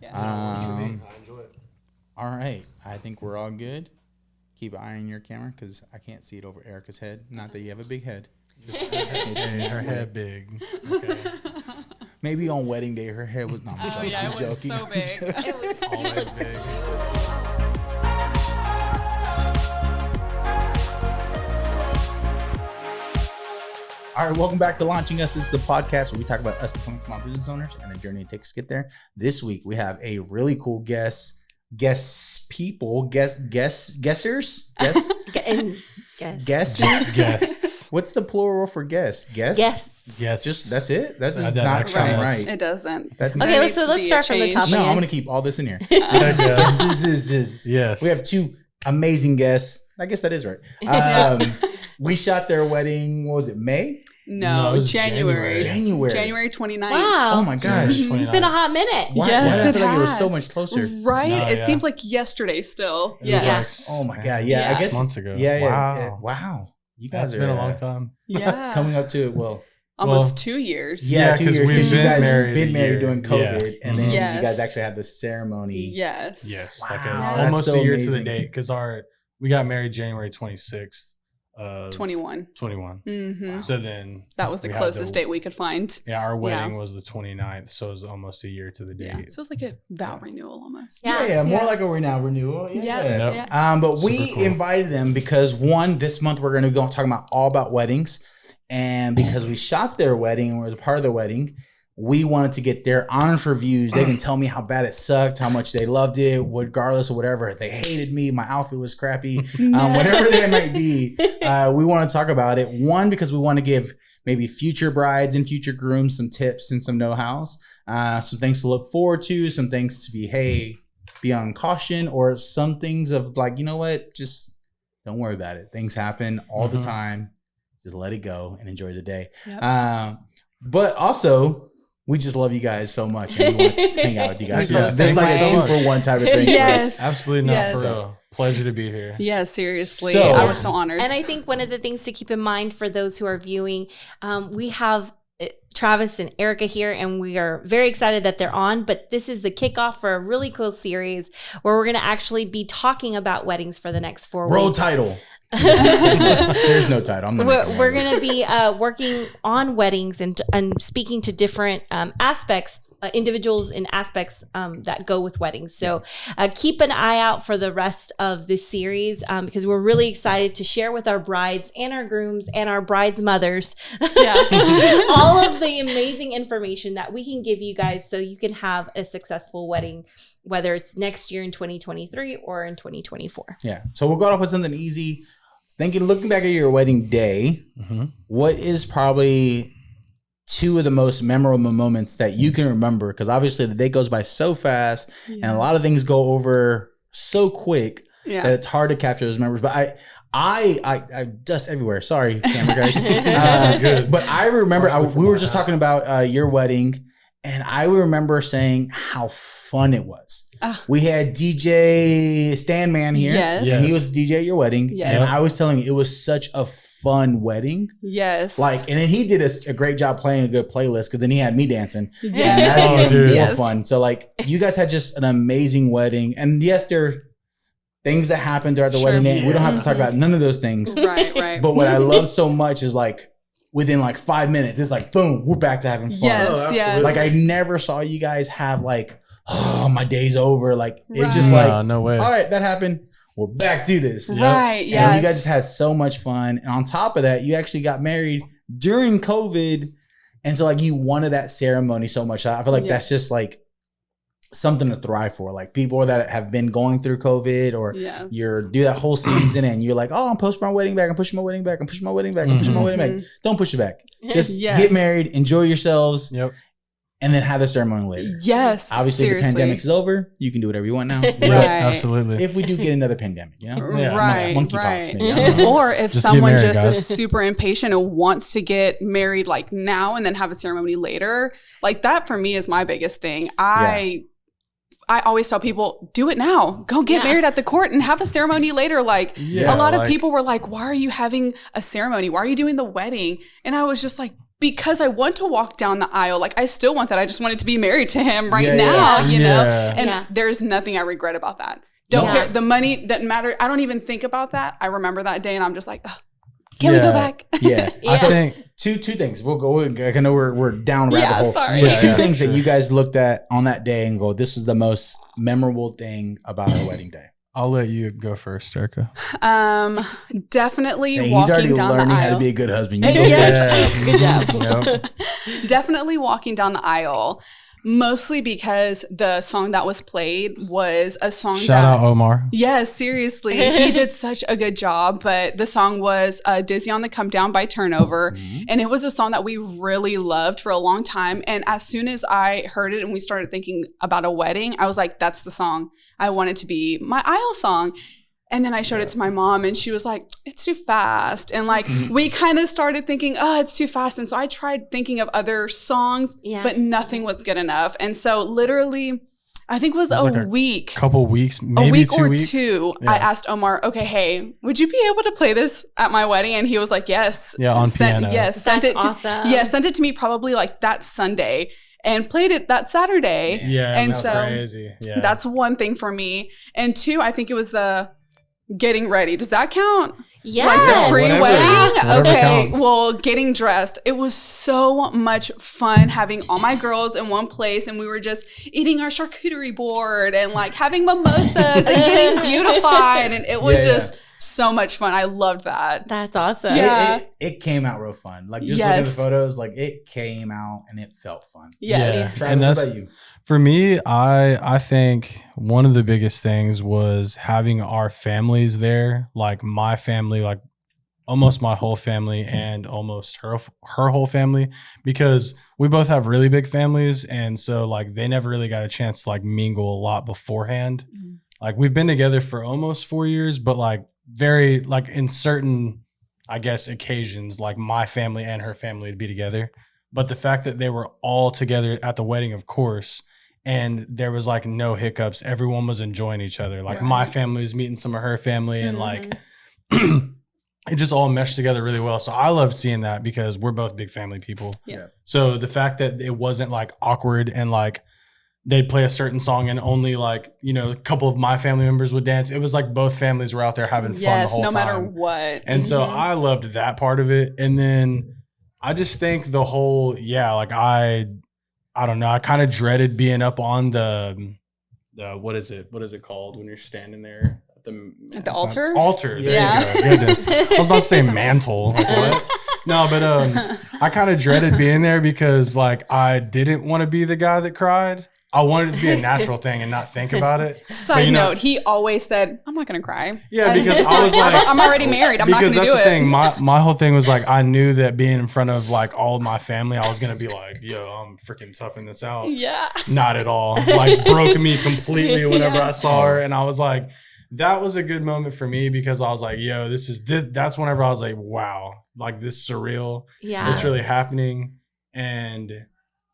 Yeah. I enjoy it. All right. I think we're all good. Keep eyeing your camera because I can't see it over Erica's head. Not that you have a big head. Just Her head big. Okay. Maybe on wedding day her head was not. Oh yeah, it was so big. It was Always big. All right, welcome back to Launching Us. This is the podcast where we talk about us becoming small business owners and the journey it takes to get there. This week we have a really cool guessers. What's the plural for guest? Guests. Yes. Just that's it. That does That not actually sound is. right. It doesn't. That, Okay, let's start from the top no, again. I'm gonna keep all this in here. Yes. We have two amazing guests. I guess that is right. We shot their wedding. What was it? May? No, it was January. January 29th. Wow. Oh my gosh. It's been a hot minute. Why, Yes, why did I it feel like it was has. so much closer? Right? No, It yeah. seems like yesterday still. It was Yes. Oh my god. Yeah, Yeah. I guess months ago. Yeah. Wow. Wow. You That's guys been are a long time. Yeah. coming up to Almost 2 years. Yeah, 2 'cause years we've because you been guys married been a married year. during COVID, Yeah. and then Yes. you guys actually had the ceremony. Yes. Yes. Wow, Like that's almost so a year to amazing. the date because we got married January 26th. 21. 21. Mm-hmm. So then That was the we had closest to- date we could find. Yeah, our wedding was the 29th, so it was almost a year to the date. Yeah. So it was like a vow renewal almost. Yeah. More Yeah. like a renewal. Yeah. Yeah. Yep. Yeah. But we Super cool. invited them because one, this month we're going to go talking about all about weddings, and because we shot their wedding and was a part of their wedding, we wanted to get their honest reviews. They can tell me how bad it sucked, how much they loved it, regardless of whatever. If they hated me, my outfit was crappy, whatever they might be. We want to talk about it. One, because we want to give maybe future brides and future grooms some tips and some know-hows, some things to look forward to, some things to be on caution, or some things of like, you know what, just don't worry about it. Things happen all the time. Just let it go and enjoy the day. Yep. But also, we just love you guys so much, and we want to hang out with you guys. So Yeah, this is like a thank you so 2-for-1 type of thing. Yes. Absolutely not Yes. for real. Pleasure to be here. Yeah, seriously. So- I was so honored. And I think one of the things to keep in mind for those who are viewing, we have Travis and Erica here, and we are very excited that they're on. But this is the kickoff for a really cool series where we're going to actually be talking about weddings for the next 4 Roll weeks. title. There's no title. I'm not making We're one of going to those. be working on weddings and speaking to different aspects, individuals and aspects that go with weddings. So keep an eye out for the rest of this series because we're really excited to share with our brides and our grooms and our brides' mothers all of the amazing information that we can give you guys so you can have a successful wedding, whether it's next year in 2023 or in 2024. Yeah. So we'll go off with something easy. Looking back at your wedding day, what is probably 2 of the most memorable moments that you can remember? Because obviously the day goes by so fast, and a lot of things go over so quick that it's hard to capture those memories. But I dust everywhere. Sorry, camera guys. Good. But I remember we were just talking about your wedding, and I remember saying how fun it was. We had DJ Stanman here, Yes. and he was DJ at your wedding, Yes. and I was telling you it was such a fun wedding. Yes. And then he did a great job playing a good playlist because then he had me dancing. And Yeah. that's Oh, even dude. more Yes. fun. So you guys had just an amazing wedding, and yes, there are things that happened throughout the Sure. wedding day. We don't have to talk about none of those things. Right. But what I love so much is within 5 minutes, it's boom, we're back to having fun. Yes. Yes. I never saw you guys have oh, my day's over. It's just No way. all right, that happened. We're back to this. Right. And Yes. you guys just had so much fun. And on top of that, you actually got married during COVID. And so you wanted that ceremony so much. I feel that's just something to thrive for. People that have been going through COVID or Yes. you're do that whole season and you're oh, I'm pushing my wedding back. I'm pushing my wedding back. I'm pushing my wedding back. I'm pushing my wedding back. Don't push it back. Just Yes. get married, enjoy yourselves, Yep. and then have the ceremony later. Yes. Obviously, seriously. the pandemic is over. You can do whatever you want now. Right. Absolutely. If we do get another pandemic, Yeah. Right. monkeypox, Right. maybe. I don't know. Or if Just get someone married, just guys. is super impatient and wants to get married now and then have a ceremony later, that for me is my biggest thing. I always tell people, do it now. Go get married at the court and have a ceremony later. A lot of people were like, why are you having a ceremony? Why are you doing the wedding? And I was just like, because I want to walk down the aisle. Like, I still want that. I just wanted to be married to him right Yeah, now, yeah. you know? Yeah. And Yeah. there's nothing I regret about that. Don't Yeah. care. The money doesn't matter. I don't even think about that. I remember that day and I'm just like, oh, can we go back? Yeah. Yeah. I think Two things. We'll go. I know we're down rabbit Yeah, hole. sorry. But Yeah, two yeah, things sure. that you guys looked at on that day and go, this is the most memorable thing about our wedding day. I'll let you go first, Erica. Definitely Hey, he's already walking down the learning how to aisle. be a good husband. You go Yes. first. Good job. Yep. Definitely walking down the aisle. Mostly because the song that was played was a song Shout that out Omar. Yes, seriously. He did such a good job. But the song was Dizzy on the Come Down by Turnover. Mhm. And it was a song that we really loved for a long time. And as soon as I heard it and we started thinking about a wedding, I was like, that's the song. I want it to be my aisle song. And then I showed it to my mom and she was like, it's too fast. And like, we kind of started thinking, oh, it's too fast. And so I tried thinking of other songs, Yeah. but nothing was good enough. And so literally, I think it was It was a like a week. Couple weeks, maybe A week 2 or weeks. two, Yeah. I asked Omar, okay, hey, would you be able to play this at my wedding? And he was like, yes. Yeah, on piano. Yes, sent That's it to awesome. yeah, sent it to me probably like that Sunday and played it that Saturday. Yeah, And that's so crazy. Yeah, That's one thing for me. And two, I think it was the getting ready. Does that count? Yeah. Like the pre-wedding? whatever Okay. counts. Well, getting dressed. It was so much fun having all my girls in one place and we were just eating our charcuterie board and like having mimosas and getting beautified. And it was Yeah, just so much fun. I loved that. That's awesome. Yeah. It came out real fun. Like just looking at the Yes. photos, like it came out and it felt fun. Yes. Yeah. Travis, And what that's- about you? For me, I think one of the biggest things was having our families there, like my family, like almost my whole family and almost her whole family, because we both have really big families, and so like they never really got a chance to like mingle a lot beforehand. Mhm. Like we've been together for almost 4 years, but like very like in certain, I guess, occasions, like my family and her family would be together. But the fact that they were all together at the wedding, of course, and there was like no hiccups, everyone was enjoying each other. Like Yeah. my family was meeting some of her family, and like Mhm. it just all meshed together really well. So I loved seeing that because we're both big family people. Yeah. So the fact that it wasn't like awkward and like they'd play a certain song and only like, you know, a couple of my family members would dance. It was like both families were out there having fun the Yes, whole no time. matter what. And so Mhm. I loved that part of it. And then I just think the whole, like I don't know. I kind of dreaded being up on the what is it called when you're standing there at the At the altar? Altar. There Yeah. you go. Goodness. I was about to say mantle. Like, what? No, but I kind of dreaded being there because like I didn't want to be the guy that cried. I wanted it to be a natural thing and not think about it. Side you know- note, he always said, I'm not going to cry. Yeah, And because it's I was like, like- I'm already married. I'm not going Because to that's do the it. thing. My whole thing was like I knew that being in front of like all of my family, I was gonna be like, yo, I'm freaking toughing this out. Yeah. Not at all. Like broke me completely whenever Yeah. I saw her. And I was like, that was a good moment for me because I was like, yo, that's whenever I was like, wow, like this surreal. Yeah. It's really happening. And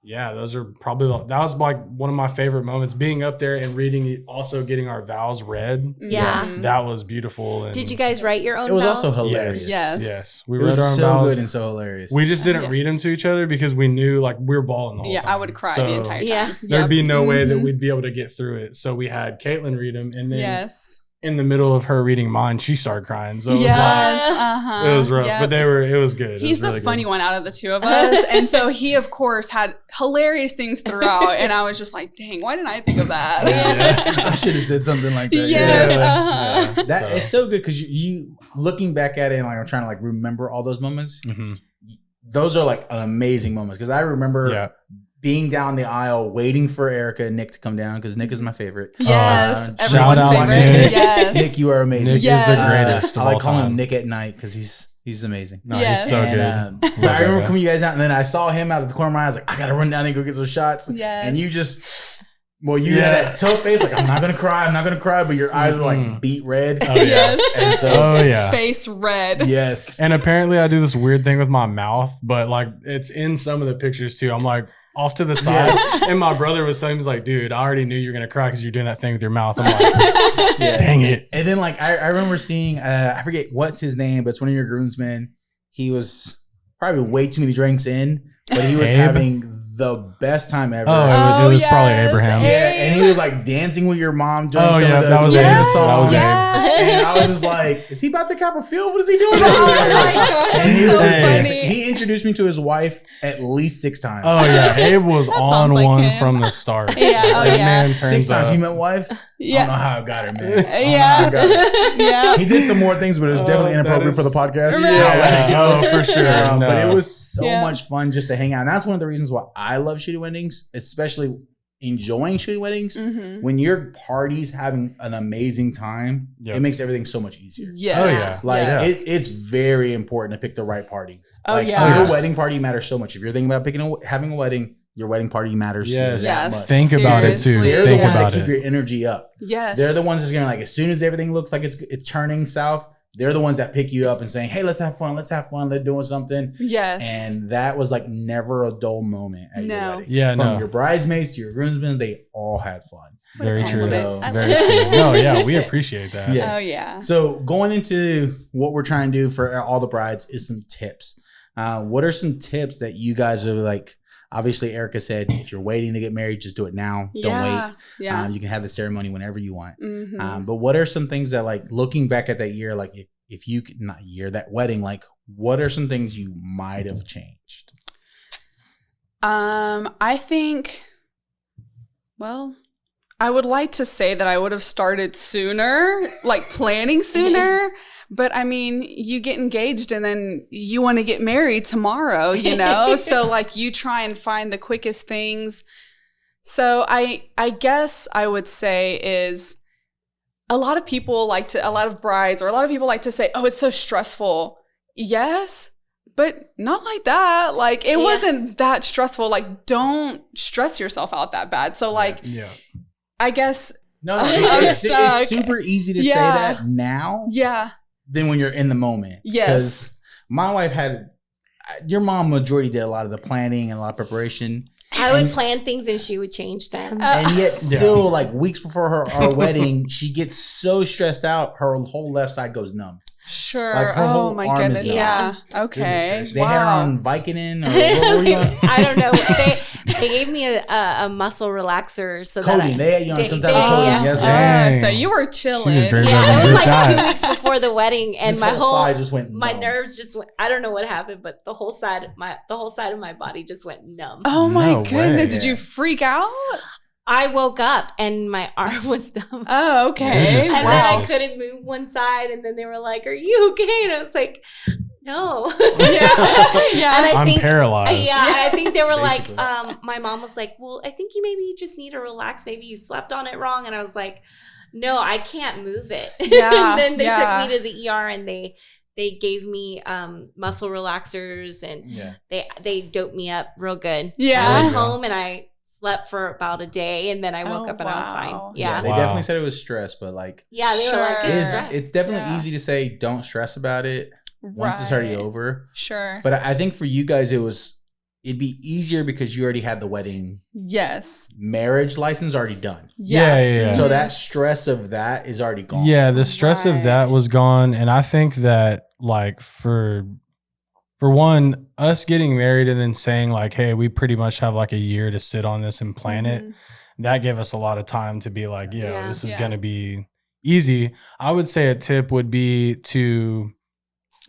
yeah, those are probably that was like one of my favorite moments, being up there and reading, also getting our vows read. Yeah. Mhm. That was beautiful. And Did you guys write your own It was vows? also hilarious. Yes. Yes. We It read was our so vows. good and so hilarious. We just didn't Yeah. read them to each other because we knew like we were balling the whole Yeah, time. I would cry So the entire time. Yeah. There'd Yep. be no way that Mhm. we'd be able to get through it. So we had Caitlin read them, and then Yes. in the middle of her reading mine, she started crying. So it was Yes. like Uh-huh. it was rough, Yep. but it was good. It He's was the really funny good. one out of the two of us. And so he, of course, had hilarious things throughout. And I was just like, dang, why didn't I think of that? Yeah. I should have said something like that. Yes. Yeah. Uh-huh. Yeah. That So- it's so good because you looking back at it and like I'm trying to like remember all those moments. Mhm. Those are like amazing moments because I remember Yeah. being down the aisle waiting for Erica and Nick to come down because Nick is my favorite. Yes. Shout Everyone's out favorite. Nick. Yes. Nick, you are amazing. Nick Yes. is the greatest I of like all calling time. him Nick at night because he's amazing. No, Yes. he's so And, good. but I Love remember that coming you guys out, and then I saw him out of the corner of my eye. I was like, I gotta run down and go get those shots. Yes. And you just, well, you Yeah. had that tough face, like I'm not gonna cry, but your eyes were like Mhm. beat red. Oh, yeah. Yes. And so, Oh yeah. Face red. yes, And apparently I do this weird thing with my mouth, but like it's in some of the pictures too. I'm like off to the side. And my brother was saying, he was like, dude, I already knew you were going to cry because you're doing that thing with your mouth. I'm like, yeah. dang it. And then like I remember seeing, I forget what's his name, but it's one of your groomsmen. He was probably way too many drinks in, but he was Abe? having the best time ever. Oh, it was probably yes, Abraham. Yeah, and he was like dancing with your mom during Oh, some yeah, of the that was Abe. Selena songs. That was Abe. And I was just like, is he about to cap a field? What is he doing over Oh there? my gosh, And he that's was so just dancing. funny. He introduced me to his wife at least 6 times. Oh yeah, Abe was on sounds like one him. from the start. Yeah, oh, That yeah. man 6 turns times. up. You met wife? I don't know how I got her, man. I don't know how Yeah. I got her. Yeah. He did some more things, but it was definitely that inappropriate is- for the podcast. Right. I'll let it go. Oh, for sure. No. But it was so Yeah. much fun just to hang out. And that's one of the reasons why I love shooting weddings, especially enjoying shooting weddings. Mhm. When your party's having an amazing time, Yep. it makes everything so much easier. Yes. Oh, yeah. Like Yes. it's very important to pick the right party. Oh, Like yeah. your wedding party matters so much. If you're thinking about having a wedding, your wedding party matters Yes. that Yes. much. Think about it too. Seriously. They're Think the ones about that keep it. your energy up. Yes. They're the ones that's gonna like as soon as everything looks like it's turning south, they're the ones that pick you up and saying, "Hey, let's have fun. They're doing something." Yes. And that was like never a dull moment at your No. wedding. Yeah, From no. your bridesmaids to your groomsmen, they all had fun. Very true. compliment. Very true. No, yeah, we appreciate that. Yeah. Oh yeah. So going into what we're trying to do for all the brides is some tips. What are some tips that you guys are like? Obviously, Erica said, if you're waiting to get married, just do it now. Don't Yeah. wait. Yeah. You can have the ceremony whenever you want. Mhm. But what are some things that, like, looking back at that year, like if you could, not year, that wedding, like, what are some things you might have changed? I think, well, I would like to say that I would have started sooner, like planning sooner. But I mean, you get engaged and then you want to get married tomorrow, you know? So like you try and find the quickest things. So I guess I would say is a lot of brides or a lot of people like to say, oh, it's so stressful. Yes, but not like that. Like it wasn't that stressful. Like don't stress yourself out that bad. So like, Yeah. I guess, No, I'm it's stuck. super easy to say Yeah. that now yeah. than when you're in the moment. Yes. Because my wife your mom majority did a lot of the planning and a lot of preparation. I would And- plan things and she would change them. And yet Yeah. still, like weeks before our wedding, she gets so stressed out, her whole left side goes numb. Sure. Like, her oh whole my arm is goodness. numb. Yeah. Okay. Goodness They had her Wow. on Vicodin or what were you on? I don't know. They gave me a muscle relaxer so that Codeine. They had you on some type of they- codeine. yeah. That's right. Dang. So you were She was chilling. very Yeah, Dripped it was like out. 2 weeks before the wedding, and This my whole side just went my numb. nerves just went. I don't know what happened, but the whole side of my body just went numb. Oh my No goodness. way. Did you freak out? I woke up and my arm was numb. Oh, okay. Goodness And then Wow. I couldn't move one side, and then they were like, "Are you okay?" And I was like, "No." Yeah. And I I'm think, paralyzed. yeah, I think they were Basically. like, my mom was like, "Well, I think you maybe just need to relax. Maybe you slept on it wrong." And I was like, "No, I can't move it." Yeah, And then they yeah. took me to the ER and they gave me muscle relaxers and Yeah. they doped me up real good. Yeah. I went There you go. home and I slept for about a day, and then I woke Oh, up and I was fine. wow. Yeah. They Wow. definitely said it was stress, but like They were like, Sure. it's stress. it's definitely Yeah. easy to say don't stress about it once it's already Right. over. Sure. But I think for you guys it'd be easier because you already had the wedding Yes. marriage license already done. Yeah. So Mhm. that stress of that is already gone. Yeah, the stress of that Right. was gone. And I think that like for one, us getting married and then saying like, hey, we pretty much have like a year to sit on this and plan it. Mhm. That gave us a lot of time to be like, Yeah. this is Yeah. going to be easy. I would say a tip would be to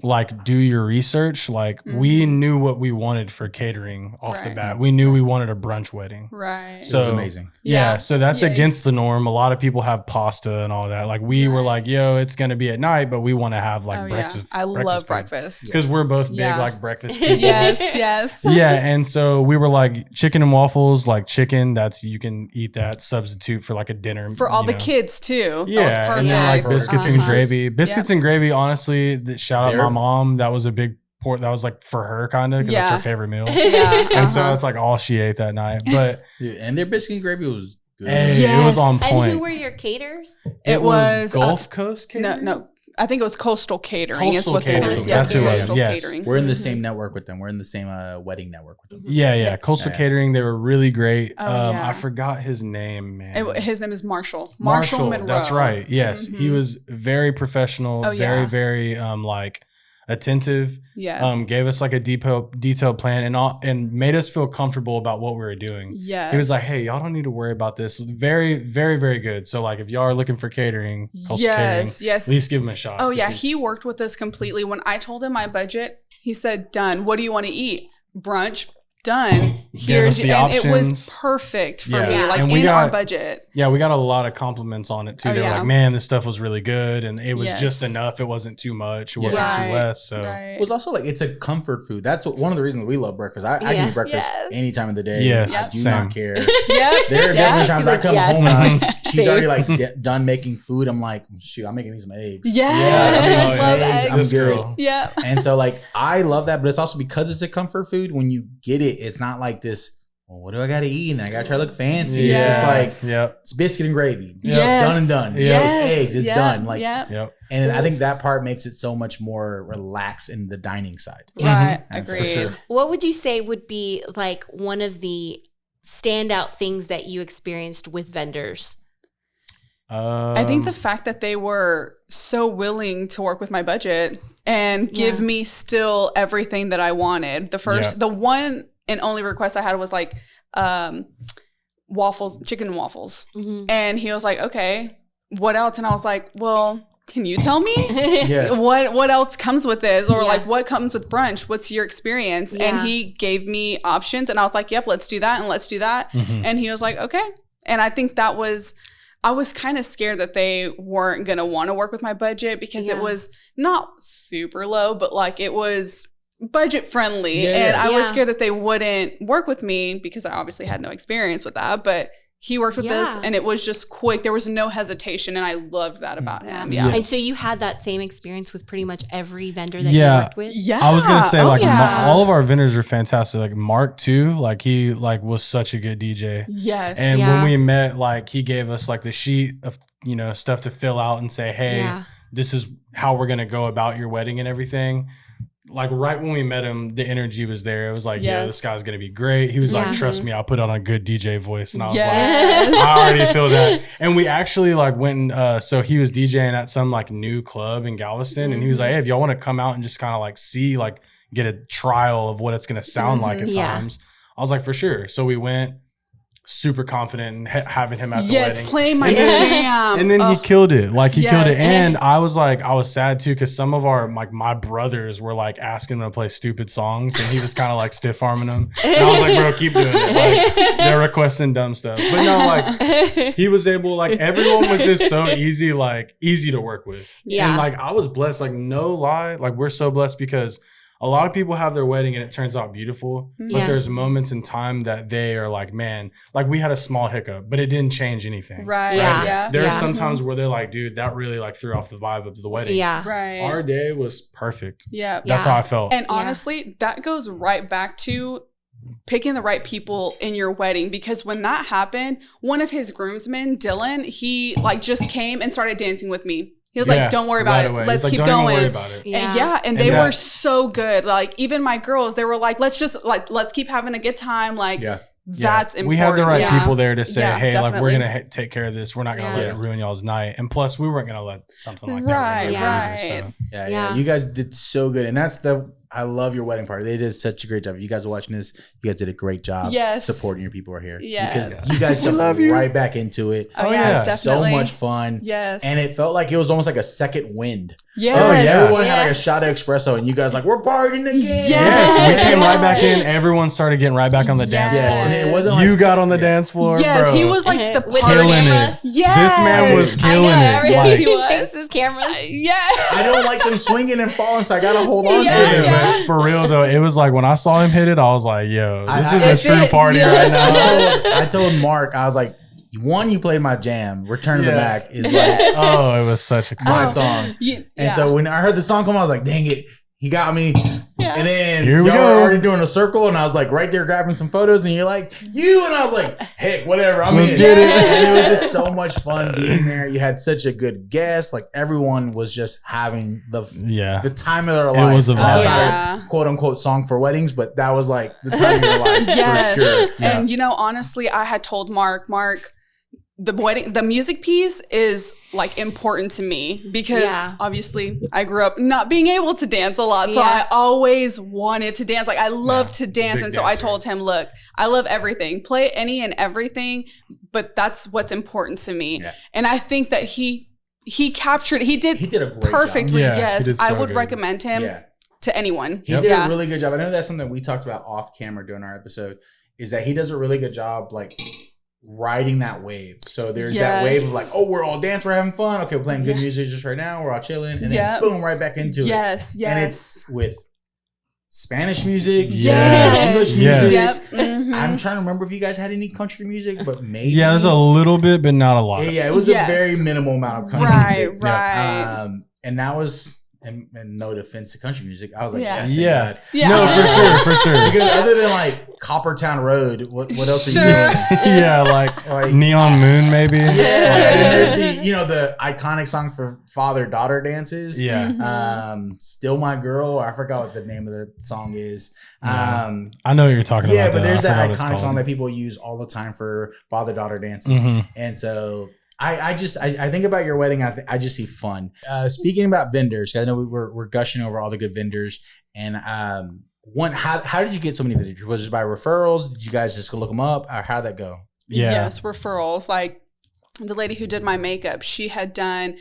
like do your research. Like we Mhm. knew what we wanted for catering off the Right. bat. We knew we wanted a brunch wedding. Right. It was So- amazing. Yeah, so that's Yeah. against the norm. A lot of people have pasta and all that. Like we were Right. like, yo, it's gonna be at night, but we want to have like oh, breakfast. yeah. I love food. breakfast. Because we're both big Yeah. like breakfast people. Yes. Yes. Yeah, and so we were like chicken and waffles, like chicken. That's you can eat that substitute for like a dinner For all you the know. kids too. Yeah, That was perfect. and then like Perfect. biscuits and Uh-huh. gravy. Biscuits Yep. and gravy. Honestly, shout out They're- my mom. That was a big port. That was like for her kind of because that's Yeah. her favorite meal. Yeah. And so uh-huh. it's like all she ate that night. But Dude, and their biscuit and gravy was good. hey, it was on Yes. And point. who were your caterers? It was, Gulf Coast No, catering? no. I think it was Coastal Catering. Coastal is what Catering. they was. That's who it was. Coastal Yes. Catering. We're in the Mhm. same network with them. We're in the same wedding network with them. Yeah, Yeah. Coastal Yeah. Catering, they were really great. Oh, yeah. I forgot his name, man. His name is Marshall. Marshall Monroe. That's right. Yes, he Mhm. was very professional, Oh, very, yeah. very like attentive. Yes. Gave us like a detailed plan and made us feel comfortable about what we were doing. Yes. He was like, hey, y'all don't need to worry about this. Very, very, very good. So like if y'all are looking for catering, yes. at least give him a shot. Oh yeah, he worked with us completely. When I told him my budget, he said, done. What do you want to eat? Brunch. Done. Here's the and options. It was perfect for me, like And in our budget. Yeah, we got a lot of compliments on it too. They were like, man, this stuff was really good, and it was just enough. It wasn't too much. It wasn't too less. So it was also like it's a comfort food. That's one of the reasons we love breakfast. I can eat breakfast any time of the day. Yes, I do not care. Yep. There are definitely times I come home and she's Same. already like done making food. I'm like, shoot, I'm making me some eggs. Yes. I'm Love making eggs. I'm This good. girl. Yeah. And so like I love that, but it's also because it's a comfort food. When you get it, it's not like this. Well, what do I got to eat? And I got to try to look fancy. Yeah. It's just like it's biscuit and gravy. Yes. Done and done. Yes. It's eggs. It's done. Like, Yep. and I think that part makes it so much more relaxed in the dining side. Right. That's for Agreed. sure. What would you say would be like one of the standout things that you experienced with vendors? I think the fact that they were so willing to work with my budget and give me still everything that I wanted. The one and only request I had was like waffles, chicken and waffles. And he was like, okay, what else? And I was like, well, can you tell me what else comes with this? Or like what comes with brunch? What's your experience? And he gave me options and I was like, yep, let's do that. And let's do that. And he was like, okay. And I think I was kind of scared that they weren't going to want to work with my budget because it was not super low, but like it was budget friendly. And I was scared that they wouldn't work with me because I obviously had no experience with that. But he worked with this and it was just quick. There was no hesitation. And I loved that about him. Yeah. And so you had that same experience with pretty much every vendor that you worked with? Yeah. I was going to say all of our vendors are fantastic. Like Mark too, like he like was such a good DJ. Yes. And when we met, like he gave us like the sheet of, stuff to fill out and say, hey, this is how we're going to go about your wedding and everything. Like right when we met him, the energy was there. It was like, yeah, this guy's going to be great. He was like, trust me, I'll put on a good DJ voice. And I was like, I already feel that. And we actually like went, so he was DJing at some like new club in Galveston. And he was like, hey, if y'all want to come out and just kind of like see, like get a trial of what it's going to sound like at times. I was like, for sure. So we went super confident in having him at the wedding. Playing my jam. And then he killed it. Like he killed it. And I was sad too because some of our like my brothers were like asking him to play stupid songs and he was kind of like stiff arming them. And I was like, bro, keep doing it. Like they're requesting dumb stuff. But no, like he was able, like everyone was just so easy to work with. Yeah. And like I was blessed, like no lie. Like we're so blessed because a lot of people have their wedding and it turns out beautiful, but there's moments in time that they are like, man, like we had a small hiccup, but it didn't change anything. Right. Yeah. There are some times where they're like, dude, that really like threw off the vibe of the wedding. Yeah. Right. Our day was perfect. Yeah. That's how I felt. And honestly, that goes right back to picking the right people in your wedding, because when that happened, one of his groomsmen, Dylan, he like just came and started dancing with me. He was like, don't worry about it. Let's keep going. Don't worry about it. And they were so good. Like even my girls, they were like, let's keep having a good time. Like that's important. We had the right people there to say, hey, definitely. like we're going to take care of this. We're not going to let it ruin y'all's night. And plus we weren't going to let something like that ruin either, so. You guys did so good. And that's I love your wedding party. They did such a great job. If you guys are watching this, you guys did a great job supporting your people right here. Because you guys jumped right back into it. Oh, yeah, so much fun. Yes. And it felt like it was almost like a second wind. Yes. Everyone had like a shot of espresso and you guys like, we're partying again. Yes. We came right back in. Everyone started getting right back on the dance floor. And it wasn't like, you got on the dance floor. Yes, bro. he was like the killing it. Yes. This man was killing it. Like, he takes his cameras. I don't like them swinging and falling, so I gotta hold on to them. But for real though, it was like when I saw him hit it, I was like, yo, this is a true party right now. I told Mark, I was like, one, you played my jam. Return to the Mac is like, it was such a my song. And so when I heard the song come, I was like, dang it, he got me. And then y'all were already doing a circle, and I was like right there grabbing some photos, and you're like, you, and I was like, heck, whatever, I'm in. Get it. And it was just so much fun being there. You had such a good guest. Like everyone was just having the time of their life. It was a vibe. Not a quote unquote song for weddings, but that was like the time of your life for sure. And honestly, I had told Mark, the music piece is like important to me because obviously I grew up not being able to dance a lot. So I always wanted to dance. Like I love to dance. Big And so dancer. I told him, look, I love everything, play any and everything, but that's what's important to me. Yeah. And I think that he did a great perfectly. job. Yes. So I would good. recommend him to anyone. He did a really good job. I know that's something we talked about off camera during our episode, is that he does a really good job like riding that wave. So there's that wave of like, oh, we're all dancing, we're having fun. Okay, we're playing good music just right now. We're all chilling. And then boom, right back into it. Yes. And it's with Spanish music, yes. English music. Yep. Mm-hmm. I'm trying to remember if you guys had any country music, but maybe. Yeah, there's a little bit, but not a lot. Yeah, it was a very minimal amount of country music. Right. And that was, and no defense to country music, I was like, yes, thank God. Yeah. No, for sure. Because other than like Coppertown Road, what else are you doing? Yeah, like Neon Moon, maybe. Yeah, and there's the iconic song for father-daughter dances. Yeah. Still My Girl, or I forgot what the name of the song is. I know what you're talking about. Yeah, but there's I that forgot what iconic it's song called. that people use all the time for father-daughter dances. And so I think about your wedding. I just see fun. Speaking about vendors, I know we're gushing over all the good vendors. And how did you get so many vendors? Was it by referrals? Did you guys just go look them up? Or how'd that go? Yeah. Yes, referrals. Like the lady who did my makeup, she had done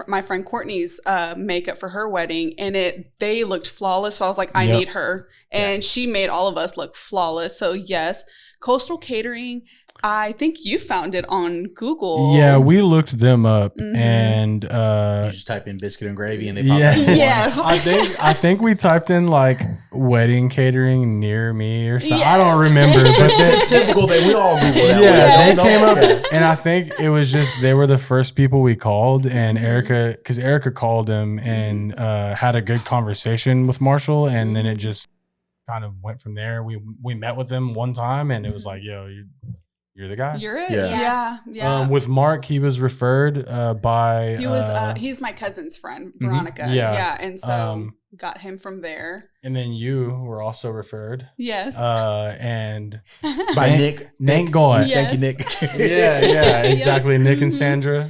my friend Courtney's makeup for her wedding, and they looked flawless. So I was like, I need her, and she made all of us look flawless. So yes, Coastal Catering. I think you found it on Google. Yeah, we looked them up, and you just type in biscuit and gravy, and they pop up. Yes, I think we typed in like wedding catering near me or something. Yes. I don't remember, but the typical thing we all Google that. Yeah, they came up, and I think it was just they were the first people we called, and Erica called them and had a good conversation with Marshall, and then it just kind of went from there. We met with them one time, and it was like, yo, you're the guy. You're it. Yeah. Yeah. With Mark, he was referred by. He's my cousin's friend, Veronica. Yeah. And so got him from there. And then you were also referred. Yes. And by Nick. Thank God. Yes. Thank you, Nick. Yeah, exactly. Nick and Sandra,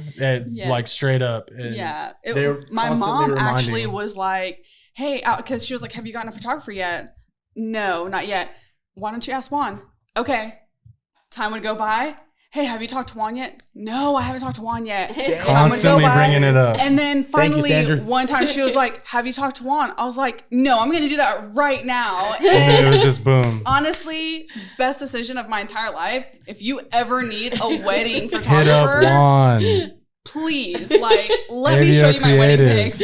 like straight up. And my mom actually was like, "Hey," because she was like, "Have you gotten a photographer yet?" No, not yet. Why don't you ask Juan? Okay. Time would go by. Hey, have you talked to Juan yet? No, I haven't taled to Juan yet. Constantly bringing it up. And then finally, you, one time she was like, have you talked to Juan? I was like, no, I'm going to do that right now. And then it was just boom. Honestly, best decision of my entire life. If you ever need a wedding Hit up photographer, Juan. Please, let me show you my wedding pics.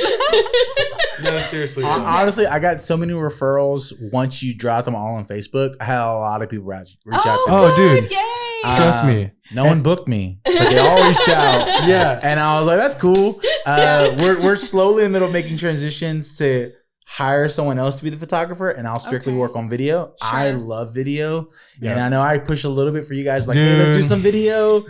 No, seriously. Honestly, I got so many referrals once you dropped them all on Facebook. I had a lot of people reach out to me. Oh, dude. Yay. Trust me. No one booked me, but they all reached out. Yeah. And I was like, that's cool. We're slowly in the middle of making transitions to hire someone else to be the photographer, and I'll strictly work on video. Sure. I love video. Yeah. And I know I push a little bit for you guys, like, hey, let's do some video.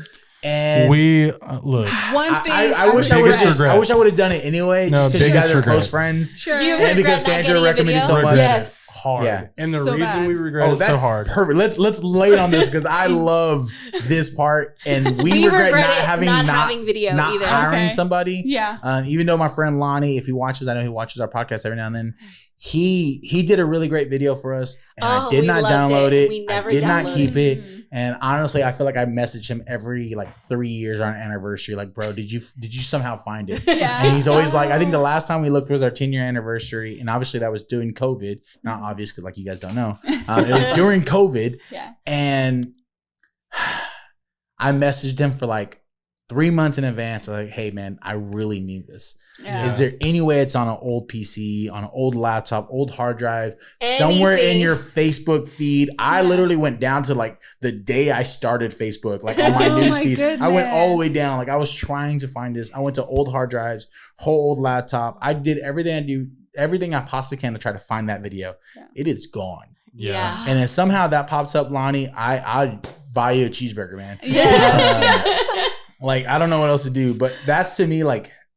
And we look. One thing I wish I would have done it anyway, just because you guys are close friends, sure. and because Sandra recommended it so much. Yes. Hard. Yeah. And the so reason bad. we regret it so hard. Perfect. Let's lay it on this because I love this part, and we regret not having video either. Hiring somebody. Yeah. Even though my friend Lonnie, if he watches, I know he watches our podcast every now and then. He did a really great video for us, and I did not download it. I did not keep it. And honestly, I feel like I message him every 3 years on an anniversary. Like, bro, did you somehow find it? Yeah. And he's always like, I think the last time we looked was our 10-year anniversary, and obviously that was during COVID. Not obvious because you guys don't know, it was during COVID. Yeah. And I messaged him for 3 months in advance. I'm like, hey man, I really need this. Yeah. Is there any way it's on an old PC, on an old laptop, old hard drive, somewhere in your Facebook feed? I literally went down to the day I started Facebook, on my news feed. Goodness. I went all the way down. I was trying to find this. I went to old hard drives, whole old laptop. I did everything I possibly can to try to find that video. Yeah. It is gone. Yeah. And then somehow that pops up, Lonnie. I'll buy you a cheeseburger, man. Yes. I don't know what else to do, but that's to me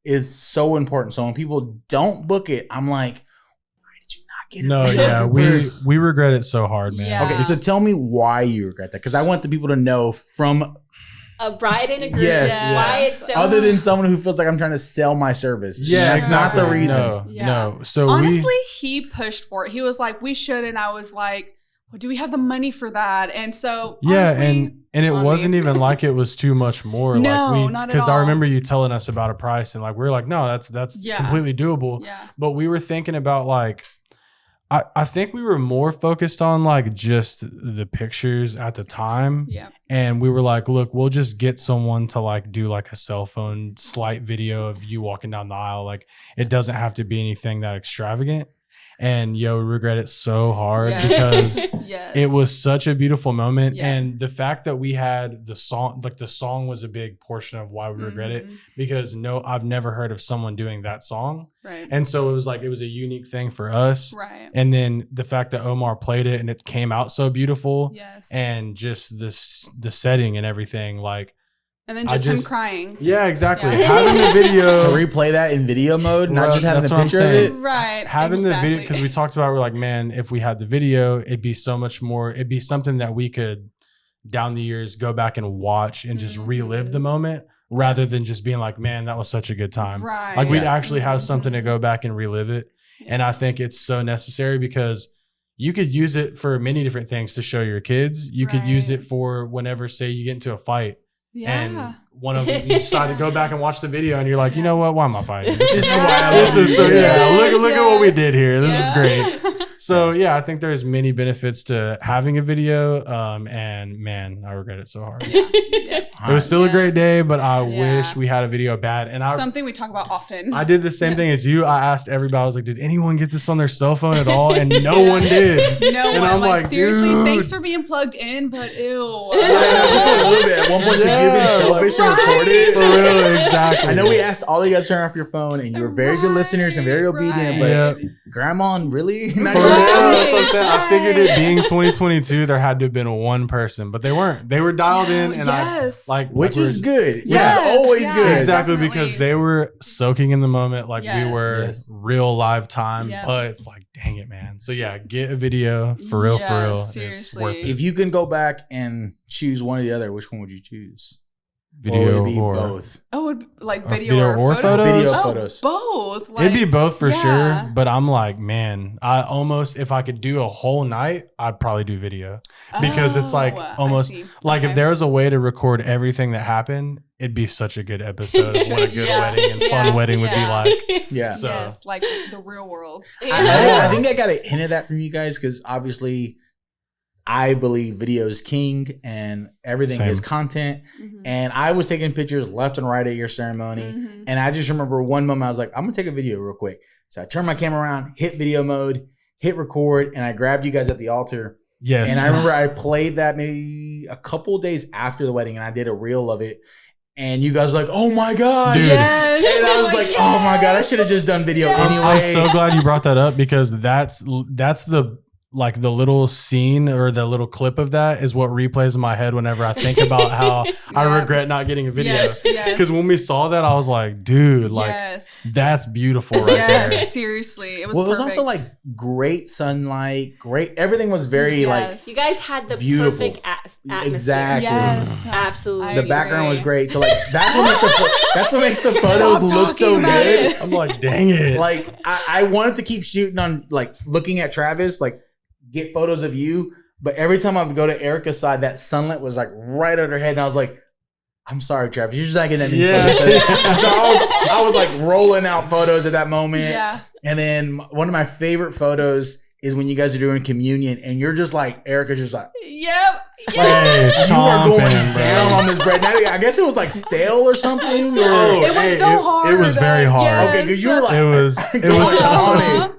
is so important. So when people don't book it, I'm like, why did you not get it? No, yeah, we regret it so hard, man. Yeah. Okay, so tell me why you regret that, because I want the people to know from a bride and a groom. Yes. Why it's so Other than someone who feels like I'm trying to sell my service. Yeah, That's not the exactly. reason. No. So honestly, he pushed for it. He was like, we should. And I was like, well, do we have the money for that? And so, honestly, and it wasn't even like it was too much more. No, like not at because I all. remember you telling us about a price, and like we were like, no, that's Yeah. completely doable. Yeah. But we were thinking about like, I think we were more focused on like just the pictures at the time. Yeah. And we were like, look, we'll just get someone to like do like a cell phone slight video of you walking down the aisle. Like it doesn't have to be anything that extravagant. And we regret it so hard because Yes. it was such a beautiful moment. Yeah. And the fact that we had the song, like the song was a big portion of why we regret it, because I've never heard of someone doing that song. Right. And so it was a unique thing for us. Right. And then the fact that Omar played it and it came out so beautiful. Yes. And just the setting and everything, like, And then just him crying. yeah, exactly. Yeah. Having the video To replay that in video mode, not Right, just having that's a what I'm picture of saying. it. Right. having the video, exactly. because we talked about, we're like, man, if we had the video, it'd be so much more. It'd be something that we could down the years go back and watch and just relive the moment, rather than just being like, man, that was such a good time. Right. Like we'd Yeah. actually have something to go back and relive it. And I think it's so necessary because you could use it for many different things to show your kids. You could use Right. it for whenever, say, you get into a fight and Yeah. one of them, you decide to go back and watch the video and you're like, you know what? Why am I fighting? This is why I This love is you. so, Yes, look at what we yes. did here. This is great. Yeah. So yeah, I think there's many benefits to having a video. And man, I regret it so hard. Yeah. It was still a Yeah. great day, but I Yeah. wish we had a video bad. And Something we talk about often. I did the same thing as you. I asked everybody, I was like, did anyone get this on their cell phone at all? And no one did. No And one. I'm Like, like, seriously, dude. thanks for being plugged in, but ew. Yeah, no, just a little bit. At one point, could you have Yeah, been selfish and record it? For real, exactly. I know we asked all of you guys to turn off your phone, and you were very good listeners and very obedient. But Yeah. Grandma, really? Not For even real, that? that's what I'm saying. I Right. figured it being 2022, there had to have been one person, but they weren't. They were dialed in, and yes. Which is good. Which Yes, is always yeah. good. Exactly, Definitely. because they were soaking in the moment like we Yes. were Yes. real live time. Yeah. But it's like, dang it, man. So yeah, get a video for real, for Yeah, real. It's seriously. worth it. If you can go back and choose one or the other, which one would you choose? Or would Video it be or both? Oh, it'd be like Or video, video or, or photos? photos? Video Oh, photos. both. It'd be both for yeah. sure, but I'm like, man, I almost, if I could do a whole night, I'd probably do video, because it's like Oh, I almost see. like Okay. if there was a way to record everything that happened, it'd be such a good episode of what a good Yeah. wedding and Yeah. fun wedding would be Yeah. like. Yeah. So- Yes, like the real world. I think I got a hint of that from you guys because obviously I believe video is king and everything Same. is content. Mhm. And I was taking pictures left and right at your ceremony. Mhm. And I just remember one moment I was like, I'm going to take a video real quick. So I turned my camera around, hit video mode, hit record, and I grabbed you guys at the altar. Yes. And I remember I played that maybe a couple days after the wedding and I did a reel of it. And you guys were like, oh my God. Dude. Yes. And I was like, oh my God, I should have just done video Yes. anyway. I'm so glad you brought that up, because that's the like the little scene or the little clip of that is what replays in my head whenever I think about how I Yeah. regret not getting a video. Yes, yes. Because when we saw that, I was like, dude, like yes. that's beautiful right yes, there. seriously. It was Well, it was perfect. also like great sunlight, great. Everything was very like Yes. You guys had the Beautiful. perfect atmosphere. Exactly. Yes. Absolutely. I the background was agree. great. So like that's what makes the photos Stop look so talking about good. it. I'm like, dang it. Like I wanted to keep shooting on like looking at Travis, like get photos of you. But every time I would go to Erica's side, that sunlight was like right at her head, and I was like, "I'm sorry, Travis, you're just not getting any Yeah. photos." So I was like rolling out photos at that moment. Yeah. And then one of my favorite photos is when you guys are doing communion, and you're just like Erica's just like. Yep. Hey, Yes. You are going chomping, bro. down on this bread. Now, I guess it was like stale or something. Or, Oh, It was hey, so it- hard. it was very hard. Yes. okay, because you were like, It was going tough. on Uh-huh. it.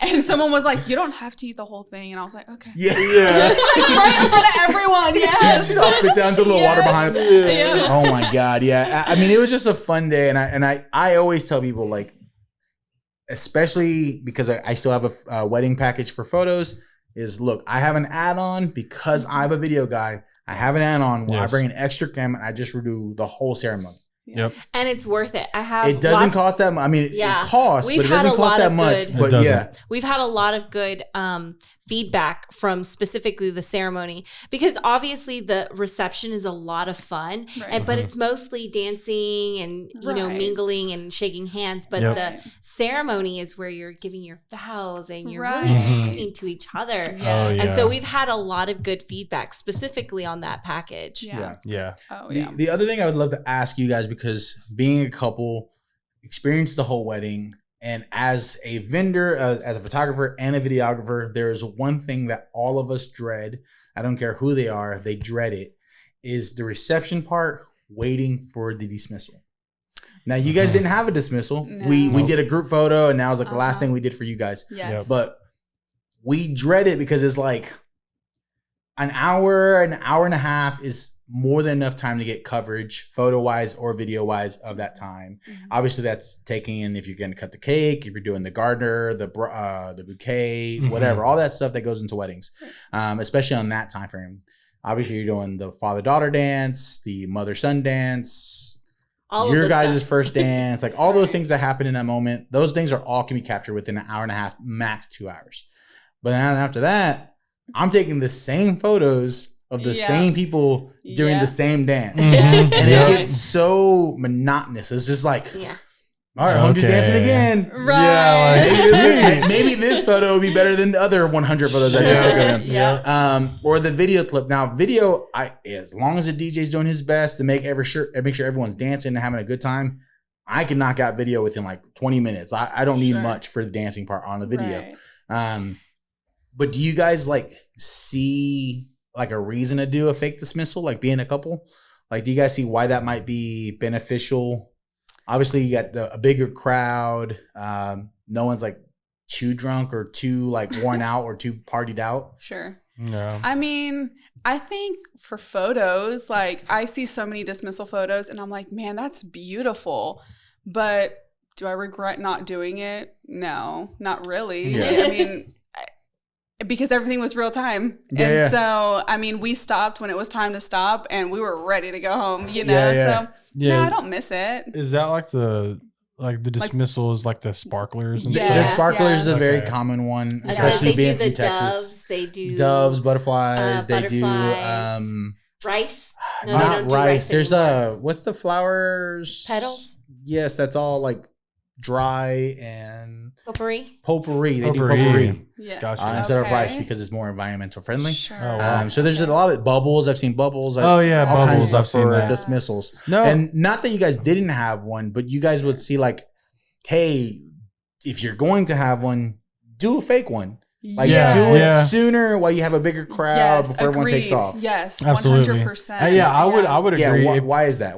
And someone was like, "You don't have to eat the whole thing," and I was like, "Okay." Yeah. Yeah. Right in front of everyone. Yes. She all spits out into a little water behind it. Yeah. Yeah. Oh my God. Yeah. I mean, it was just a fun day. And I always tell people, like, especially because I still have a wedding package for photos, is look, I have an add-on because I'm a video guy. I have an add-on where I Yes. bring an extra camera and I just redo the whole ceremony. Yep. And it's worth it. It doesn't cost that much. I mean, it costs, but it doesn't cost that much. But yeah. We've had a lot of good feedback from specifically the ceremony, because obviously the reception is a lot of fun, but it's mostly dancing and, you know, mingling and shaking hands. But the ceremony is where you're giving your vows and you're really talking to each other. And so we've had a lot of good feedback specifically on that package. Yeah. Oh, The other thing I would love to ask you guys, because being a couple, experienced the whole wedding, and as a vendor, as a photographer and a videographer, there is one thing that all of us dread. I don't care who they are, they dread it, is the reception part, waiting for the dismissal. Now, you guys didn't have a dismissal. No. We did a group photo, and that was like the last thing we did for you guys. Yes. But we dread it because it's like an hour and a half is more than enough time to get coverage, photo-wise or video-wise, of that time. Obviously, that's taking in if you're going to cut the cake, if you're doing the gardener, the bouquet, whatever, all that stuff that goes into weddings, especially on that time frame. Obviously, you're doing the father-daughter dance, the mother-son dance, your guys' first dance, like all those things that happen in that moment. Those things all can be captured within an hour and a half, max 2 hours. But then after that, I'm taking the same photos of the same people doing the same dance. And it gets so monotonous. It's just like, all right, I'm just dancing again. Maybe this photo would be better than the other 100 photos I just took of them. Or the video clip. Now, video, as long as the DJ's doing his best to make sure everyone's dancing and having a good time, I can knock out video within like 20 minutes. I don't need much for the dancing part on the video. But do you guys like see like a reason to do a fake dismissal, like being a couple? Like, do you guys see why that might be beneficial? Obviously, you got a bigger crowd. No one's like too drunk or too like worn out or too partied out. Sure. No. I mean, I think for photos, like I see so many dismissal photos and I'm like, man, that's beautiful. But do I regret not doing it? No, not really. I mean, because everything was real time. So, I mean, we stopped when it was time to stop and we were ready to go home, you know? So, no, I don't miss it. Is that like the dismissal is like the sparklers? And stuff? The sparklers is a very common one, especially being from Texas. Doves, they do doves, butterflies. They do rice. No, not rice. There's what's the flowers? Petals. Yes, that's all like dry and potpourri. They do potpourri. Yeah. Gotcha. Instead of rice, because it's more environmental friendly. Sure. Oh, wow. So there's a lot of bubbles. I've seen bubbles. All kinds bubbles. of stuff I've seen for that. dismissals. No. And not that you guys didn't have one, but you guys would see like, hey, if you're going to have one, do a fake one. Like do it sooner while you have a bigger crowd before everyone takes off. Yes, absolutely. 100%. I would agree. Why is that?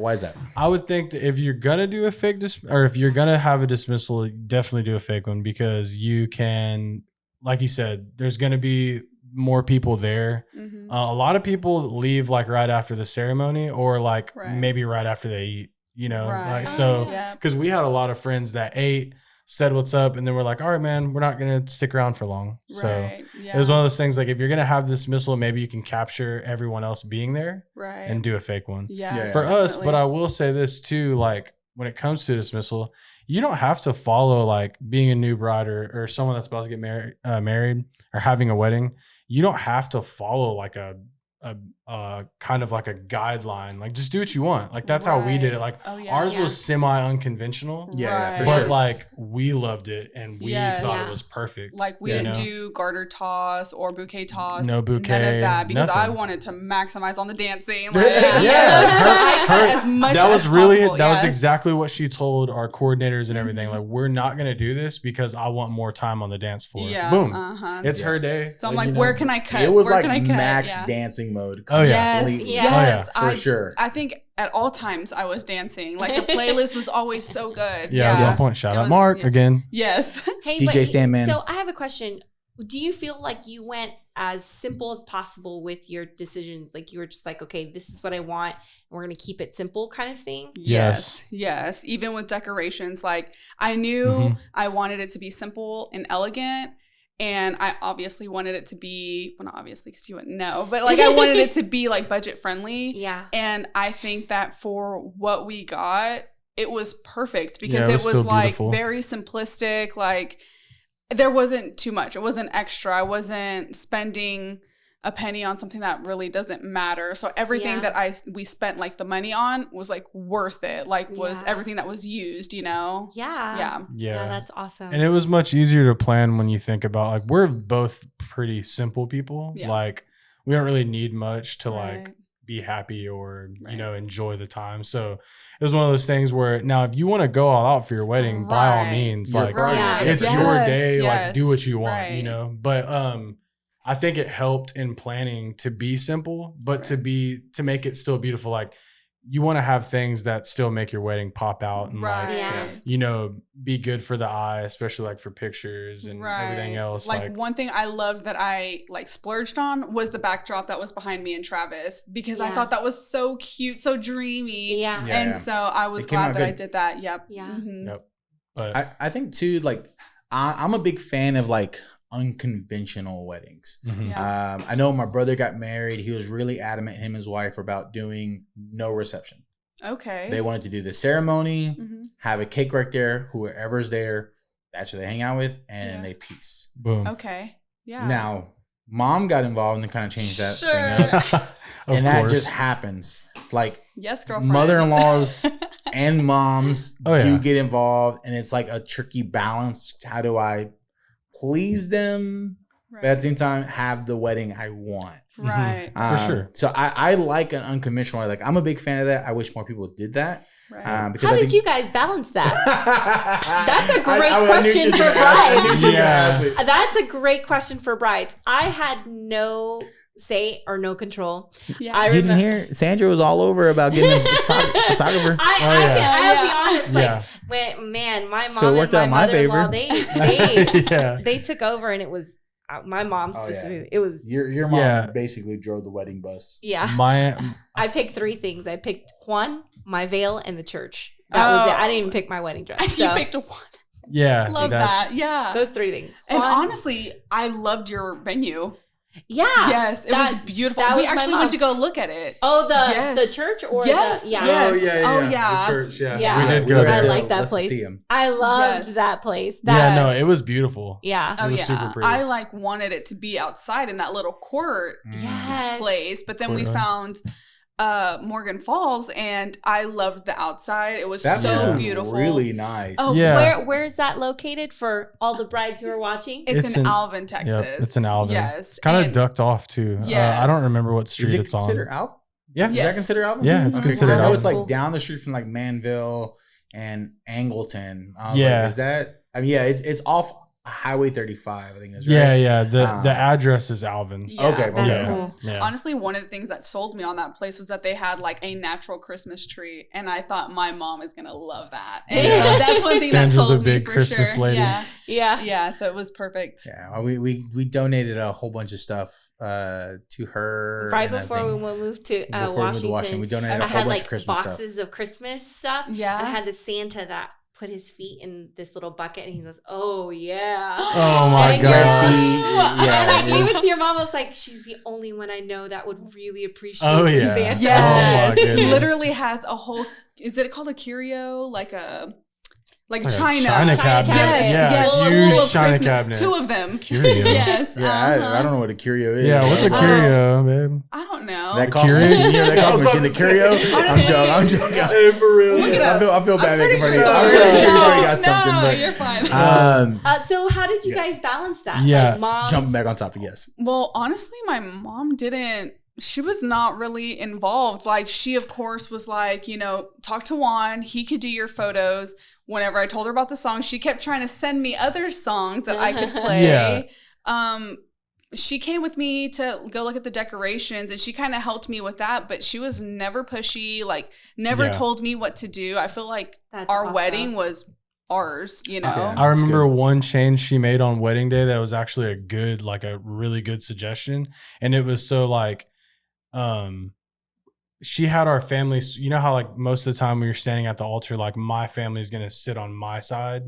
I would think that if you're gonna do a fake or if you're gonna have a dismissal, definitely do a fake one, because you can, like you said, there's gonna be more people there. A lot of people leave like right after the ceremony, or like maybe right after they eat. You know, like so, because we had a lot of friends that ate, said what's up, and then we're like, all right, man, we're not gonna stick around for long. So it was one of those things, like if you're gonna have dismissal, maybe you can capture everyone else being there and do a fake one. For us. But I will say this too, like when it comes to dismissal, you don't have to follow like being a new bride or someone that's about to get married or having a wedding. You don't have to follow like a kind of like a guideline. Like just do what you want. Like that's how we did it. Like ours was semi unconventional. But like we loved it and we thought it was perfect. Like we didn't do garter toss or bouquet toss. No bouquet. None of that, because I wanted to maximize on the dancing. Like, that was exactly what she told our coordinators and everything. Like, we're not gonna do this because I want more time on the dance floor. Boom. It's her day. So I'm like, where can I cut? It was like max dancing mode. Yes, for sure. I think at all times I was dancing. Like the playlist was always so good. It was on point. Shout out Mark again. Yes. Hey, DJ Standman. So I have a question. Do you feel like you went as simple as possible with your decisions? Like you were just like, okay, this is what I want, and we're going to keep it simple kind of thing? Yes. Even with decorations, like I knew I wanted it to be simple and elegant. And I obviously wanted it to be, well, not obviously because you wouldn't know, but like I wanted it to be like budget friendly. Yeah. And I think that for what we got, it was perfect because Yeah, it was like beautiful. very simplistic. Like there wasn't too much. It wasn't extra. I wasn't spending a penny on something that really doesn't matter. So everything that we spent like the money on was like worth it. Like was everything that was used, you know? Yeah. Yeah. That's awesome. And it was much easier to plan when you think about like we're both pretty simple people. Yeah. Like we don't really need much to like Right. be happy or you know enjoy the time. So it was one of those things where now if you want to go all out for your wedding, by all Right. means, You're like right. it's Yes, your day, yes, like do what you want, right. you know. But I think it helped in planning to be simple, but to make it still beautiful. Like you want to have things that still make your wedding pop out and like you know be good for the eye, especially like for pictures and everything else. Like one thing I loved that I like splurged on was the backdrop that was behind me and Travis because I thought that was so cute, so dreamy. And so I was glad that I did that. Yep. Yep. But I think too, like I'm a big fan of like unconventional weddings. I know my brother got married. He was really adamant, him and his wife, about doing no reception. Okay. They wanted to do the ceremony, have a cake right there. Whoever's there, that's who they hang out with, and they peace. Boom. Okay. Yeah. Now, mom got involved and kind of changed that thing up. And that just happens. Like, yes, girlfriend. Mother-in-laws and moms Oh, do yeah. get involved, and it's like a tricky balance. How do I please them, but at the same time have the wedding I want? Right. For sure. So I like an unconventional way. Like I'm a big fan of that. I wish more people did that. Right. Because How I did think, you guys balance that? That's a great I knew question she was for gonna ask- I knew brides. she was gonna ask it. That's a great question for brides. I had no say or no control. Yeah. I You didn't remember. hear Sandra was all over about getting a photographer. I'll be honest. Like, Yeah. when, man, my mom So it and worked my out in my mother-in-law, favor. Yeah. they took over, and it was my mom Oh, yeah. specifically. It was Your mom Yeah. basically drove the wedding bus. My I picked 3 things. I picked Juan, my veil, and the church. That was it. I didn't even pick my wedding dress. You So picked a one. yeah. Love that's- that. Yeah. those 3 things. And Juan- honestly, I loved your venue. yeah, Yes, it was beautiful. that We was my actually mom. went to go look at it. Oh, Yes. the church or Yes, the yeah. yes. Oh, yeah. The church, yeah. Yeah. We did we go were there. at I the like that Let's place. See 'em. I loved Yes. that place. Yeah, no, Yes. it was beautiful. Yeah. Oh was yeah, super pretty. I like wanted it to be outside in that little court Yes. place, but then we Courtyard. found Morgan Falls, and I loved the outside. It was That so place was beautiful. really nice. Oh, Yeah. Where is that located for all the brides who are watching? It's, It's in in- Alvin, Texas. Yep, it's in Alvin. Yes, It's kind of and- ducked off too. Yes. I don't remember what street Is it it's on. considered Alvin? Yeah. Is Yes. that considered Alvin? Yeah, it's Okay, 'cause considered I know it's Alvin. like down the street from like Manville and Angleton. I was Yeah. like, is that? I mean, yeah, it's off Highway 35. I think that's right. Yeah, yeah. The Um, address is Alvin. Yeah, Okay, That's yeah. cool. Yeah. Honestly, one of the things that sold me on that place was that they had like a natural Christmas tree, and I thought my mom is gonna love that. And Yeah. so that's one thing Sandra's that sold a big me for Christmas sure. lady. Yeah, Yeah. yeah. So it was perfect. Yeah, we donated a whole bunch of stuff to her Right and I before think we moved to before we moved to Washington, we donated I a whole had bunch like of Christmas stuff. boxes of Christmas stuff. Yeah. And I had the Santa that put his feet in this little bucket, and he goes, "Oh yeah." Oh my And god. Red feet, and I yeah, gave it it's- to your mom. I was like, "She's the only one I know that would really appreciate Oh, the yeah. Santa." Yes, Oh, my it goodness. literally has a whole. Is it called a curio? Like a Like a China. China cabinet. Yes, Yeah, yes, full huge of China Christmas- cabinet. 2 of them. Curio. Yes. Yeah, I don't know what a curio is. Yeah, what's a Oh. curio, babe? I don't know. That coffee Curio? machine, you know that coffee machine, the curio. Honestly, I'm joking. For real. Look it up. I feel bad I'm making pretty fun sure of it's you. I'm over. pretty sure you already No, got something, no, but you're fine. So how did you Yes. guys balance that? Yeah. Like, moms, jumping back on topic, yes. Well, honestly, my mom didn't. She was not really involved. Like, she, of course, was like, talk to Juan. He could do your photos. Whenever I told her about the song, she kept trying to send me other songs that I could play. She came with me to go look at the decorations, and she kind of helped me with that. But she was never pushy, like never Yeah. told me what to do. I feel like That's our awesome. wedding was ours, Okay. I remember one change she made on wedding day that was actually a really good suggestion. And it was so like, she had our families, you know how like most of the time when you're standing at the altar, like my family is going to sit on my side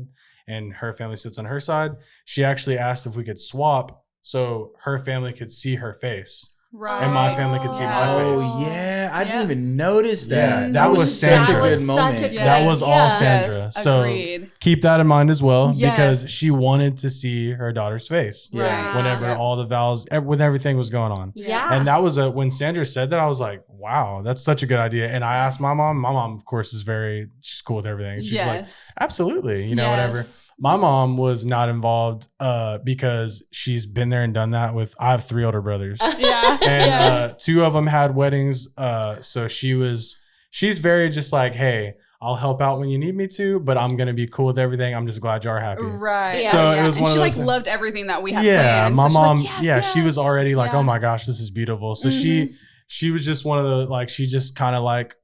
and her family sits on her side. She actually asked if we could swap so her family could see her face. Right. And my family could see my face. Oh yeah, I didn't even notice that. Yeah, that was such a Sandra. good moment. That was all Sandra. Yes, so agreed. keep that in mind as well, Yes. because she wanted to see her daughter's face. Yeah. Whenever all the vows, with everything was going on. Yeah. And that was when Sandra said that, I was like, wow, that's such a good idea. And I asked my mom. My mom, of course, she's cool with everything. She's like, absolutely, whatever. My mom was not involved because she's been there and done that I have 3 older brothers. And 2 of them had weddings. So she's very just like, hey, I'll help out when you need me to, but I'm going to be cool with everything. I'm just glad y'all are happy. Right. Yeah. So it was and one she of like those loved everything that we had yeah, planned. my So she's mom, like, yes, she was already like, yeah. oh my gosh, this is beautiful. So she was just one of the, like, she just kind of like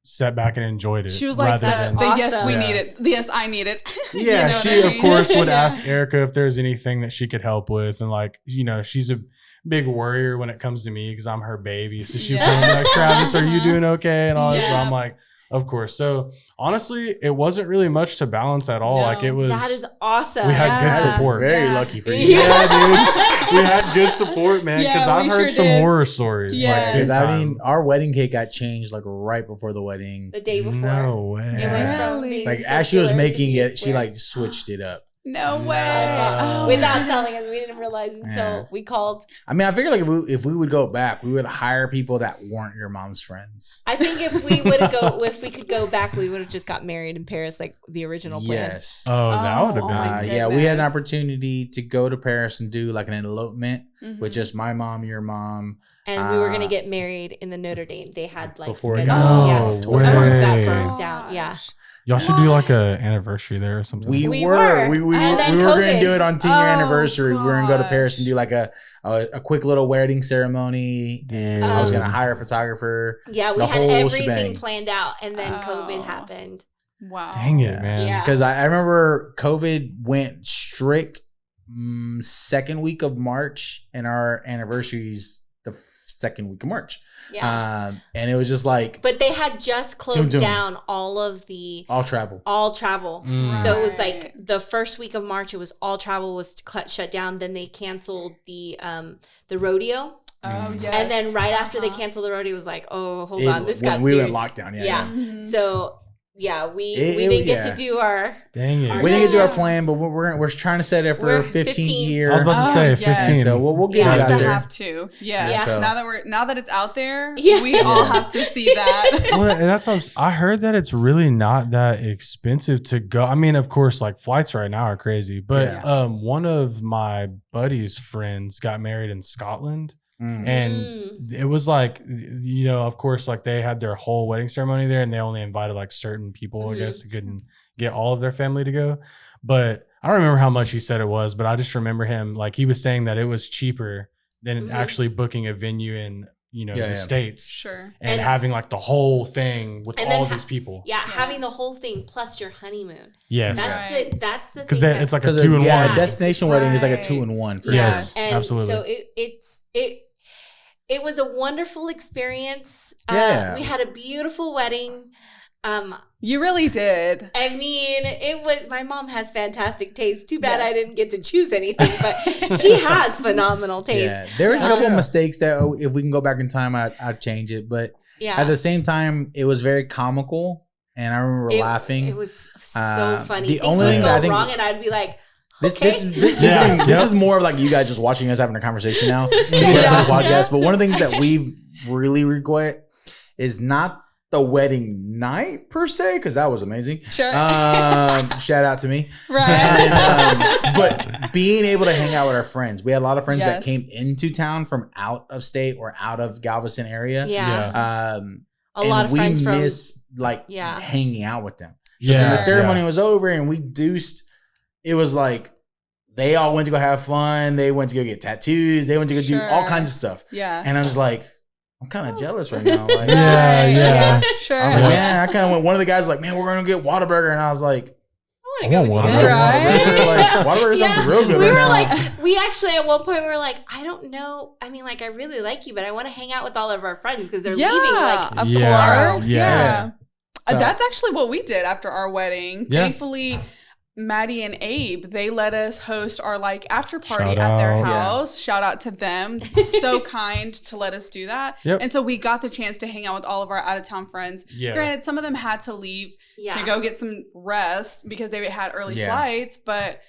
sat back and enjoyed it. She was like, than- the yes, we Yeah. need it. The yes, I need it. Yeah, You know she what I of mean? course would Yeah. ask Erica if there's anything that she could help with, and like, she's a big worrier when it comes to me because I'm her baby. So she would Yeah. be like, Travis, are you doing okay? And all this. But Yeah. I'm like, of course. So honestly, it wasn't really much to balance at all. No. Like it was. That is awesome. We had Yeah. good support. Very Yeah. lucky for you. Yeah, dude. We had good support, man. Because Yeah, I've we heard sure some did. horror stories. Yes. Like, Because big I time. mean, our wedding cake got changed like right before the wedding. The day before. No way. It Yeah. went from Really? being Like as she was circular to making being it, she square. like switched it up. No No. way. Oh, Without my telling gosh. us, we didn't realize until Yeah. we called. I mean, I figure like if we would go back, we would hire people that weren't your mom's friends. I think if we could go back, we would have just got married in Paris, like the original plan. Yes. Oh, that would have Oh, been. my Yeah, we had an goodness. opportunity to go to Paris and do like an elopement Mhm. with just my mom, your mom. And we were gonna get married in the Notre Dame. They had like Before it scheduled- got- yeah, No before it got way. burned down. Yeah. Y'all should do like a What? anniversary there or something. We We were. were. We And then were going COVID. to do it on 10-year Oh, anniversary. We were going to go to Paris and gosh. do like a quick little wedding ceremony. And I was going to Um, hire a photographer. Yeah, we The had whole everything shebang. planned out, and then Oh. COVID happened. Wow. Dang it, man. Yeah. Because I remember COVID went strict second week of March, and our anniversary's the second week of March. Yeah. And it was just like But they had just closed Dum-dum. down all of the all travel. all travel. Mm. So it was like Right. the first week of March. It was all travel was shut down. Then they canceled the rodeo, Oh, yes. and then right after they Uh-huh. canceled the rodeo, it was like, oh, hold It- on, this when got we serious. went lockdown. Yeah. Yeah. Mhm. So yeah, we It- didn't get yeah. to do our. Dang it. We didn't get to do our Yeah. plan, but we're trying to set it for We're 15 15. year. I was about to Oh, say yes. 15. So we'll get Yeah. it Kids out that there. have to. Yes. Yeah. So- Now that it's out there, Yeah. we all have to see that. Well, and that's what I heard, that it's really not that expensive to go. I mean, of course, like flights right now are crazy, but Yeah. one of my buddy's friends got married in Scotland, Mm. and it was like, of course, like they had their whole wedding ceremony there, and they only invited like certain people, I Mhm. guess, couldn't get all of their family to go. But I don't remember how much he said it was, but I just remember him, like, he was saying that it was cheaper than Mhm. actually booking a venue in the Yeah. States. Sure. And And- having like the whole thing with And all then these people. Yeah, having the whole thing plus your honeymoon. Yes. Right. That's the Because thing. it's like a Because 2 in yeah, 1. a destination wedding is like a Right. 2-in-1 for Yes. sure. And absolutely. so it was a wonderful experience. Yeah. We had a beautiful wedding. You really did. I mean, it was. My mom has fantastic taste. Too bad I Yes. didn't get to choose anything, but she has phenomenal taste. Yeah, there was a So- couple of mistakes that if we can go back in time, I'd change it. But Yeah, at the same time, it was very comical, and I remember laughing. It was so funny. the Things only would thing go that I think- wrong, and I'd be like, This, okay. this is more of like you guys just watching us having a conversation now. This is Yeah. a podcast. But one of the things that we really regret is not the wedding night per se, because that was amazing. Sure. Shout out to me. Right. And, but being able to hang out with our friends. We had a lot of friends that Yes. came into town from out of state or out of Galveston area. yeah, a And lot of we friends from. miss like Yeah. hanging out with them. Yeah. When the Sure. ceremony was over and we deuced, it was like they all went to go have fun. They went to go get tattoos. They went to go do all Sure. kinds of stuff. Yeah. And I was like, I'm kind of jealous right now. Like, Yeah, yeah. Sure. I was like, man, I kind of went. One of the guys was like, man, we're gonna get Whataburger, and I was like, I wanna go I want with Whataburger. you. Right? Like, Whataburger sounds Yeah. real good We right were now. like, we actually at one point we were like, I don't know. I mean, like, I really like you, but I want to hang out with all of our friends because they're Yeah, leaving. Like, of Yeah. course. Yeah. Yeah. So- That's actually what we did after our wedding. Yeah. Thankfully, Maddie and Abe, they let us host our like after party Shout at their out. house. Shout out to them. So kind to let us do that. Yep. And so we got the chance to hang out with all of our out of town friends. Yeah. Granted, some of them had to leave to go get some rest because they had early flights, but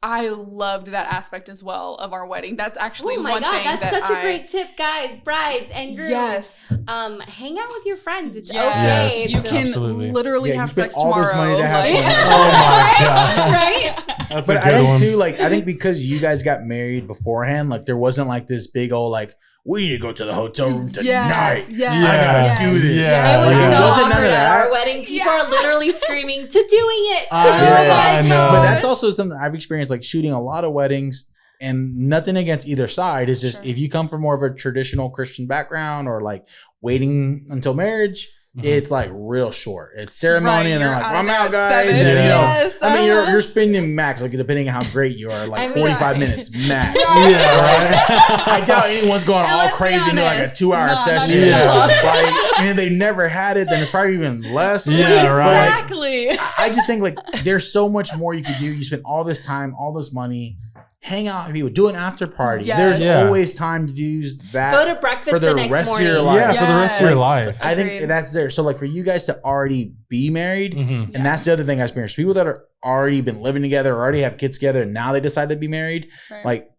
I loved that aspect as well of our wedding. That's actually one thing that's such a great tip, guys, brides and grooms. Yes. Hang out with your friends. It's Yes. okay. You can Absolutely. literally Yeah, have you spent sex all tomorrow. this money to have like- fun. Oh my god. Right? That's But a I good think one. too, like I think because you guys got married beforehand, like there wasn't like this big old like we need to go to the hotel room tonight. Yes, Yeah. I gotta yes. do this. Yeah. It was Like, so it wasn't awkward none of at that. our wedding. People are literally screaming to doing it. To I do know, it. I know. But that's also something I've experienced, like shooting a lot of weddings, and nothing against either side. It's just Sure. if you come from more of a traditional Christian background or like waiting until marriage, it's like real short. It's ceremony, Right, and then you're like out I'm of there out, at guys. 7. And, you know, Yes, I mean, uh-huh. you're spending max, like depending on how great you are, like I mean, 45 minutes max. Right. Yeah, right. I doubt anyone's going And all let's be crazy into like a honest, 2-hour not session. even Like, close. and if they never had it, then it's probably even less. Yeah, But, right. like, Exactly. I just think like there's so much more you could do. You spend all this time, all this money, hang out with people, do an after party. Yes. There's Yeah. always time to use that. Go to breakfast for the the next rest of morning. your life. Yeah, for the rest of your Yes. life. I think Agreed. that's there. So like for you guys to already be married, Mhm. and that's the other thing I experienced. People that are already been living together, or already have kids together, and now they decide to be married, Right. like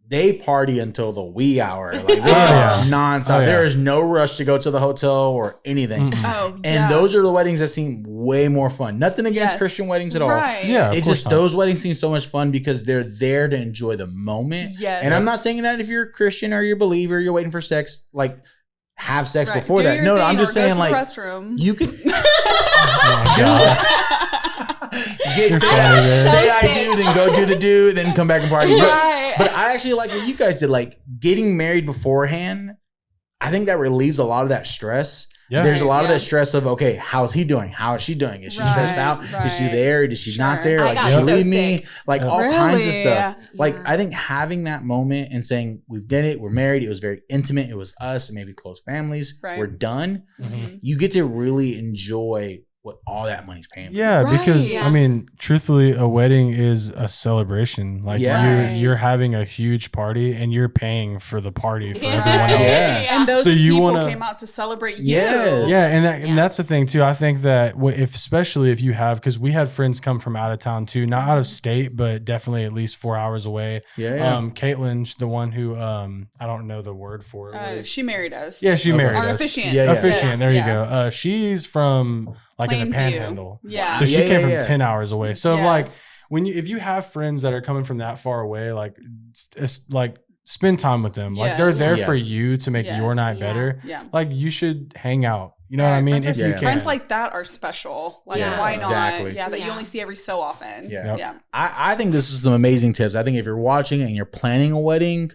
they party until the wee hour. Like they yeah. are nonstop. Oh, yeah. There is no rush to go to the hotel or anything. Mhm. Oh, And those are the weddings that seem way more fun. Nothing against Yes. Christian weddings at all. Right. Yeah, of It's course just not. those weddings seem so much fun because they're there to enjoy the moment. Yes. And I'm not saying that if you're a Christian or you're a believer, you're waiting for sex, like have sex Right. before Do that. your No, thing I'm or just go saying to like the restroom. you could Oh my God. get You're say, funny, man. say I do, then go do the do, then come back and party. Right. But I actually like what you guys did, like getting married beforehand. I think that relieves a lot of that stress. Yeah. There's a lot of Yeah. that stress of, okay, how's he doing? How is she doing? Is she stressed Right, out? Is she right. there? Is she not Sure. there? I Like, got did she so leave me? sick. Like Yeah. all kinds of Really? stuff. Like, Yeah. I think having that moment and saying, we've done it, we're married, it was very intimate, it was us, and maybe close families, Right. we're done. Mhm. You get to really enjoy what all that money's paying for. Yeah, Right. because Yes. I mean, truthfully, a wedding is a celebration. Like Yeah. Right. you're having a huge party and you're paying for the party for Yeah. everyone else. Yeah. And those So you people wanna- came out to celebrate you. Yes. Yeah, and Yeah. and that's the thing too. I think that if especially if you have, because we had friends come from out of town too, not out of state, but definitely at least 4 hours away. Yeah. Caitlin, the one who I don't know the word for it. What is- She married us. yeah, she Okay. married Our us. officiant. Yeah, yeah. Officiant, Yes, there yeah. you go. She's from like in the Plainview. Panhandle. Yeah. So she Yeah, came yeah, from yeah. 10 hours away. So like Yes. if you have friends that are coming from that far away, like it's like spend time with them. Like they're Yes. there Yeah. for you to make your Yes. night Yeah. better. Yeah. Like you should hang out. You know what I Right, mean? friends If are- you Yeah. can. Friends like that are special. Like, Yeah. why not? Exactly. Yeah, that you Yeah. only see every so often. Yeah. Yep. Yeah. I think this is some amazing tips. I think if you're watching and you're planning a wedding,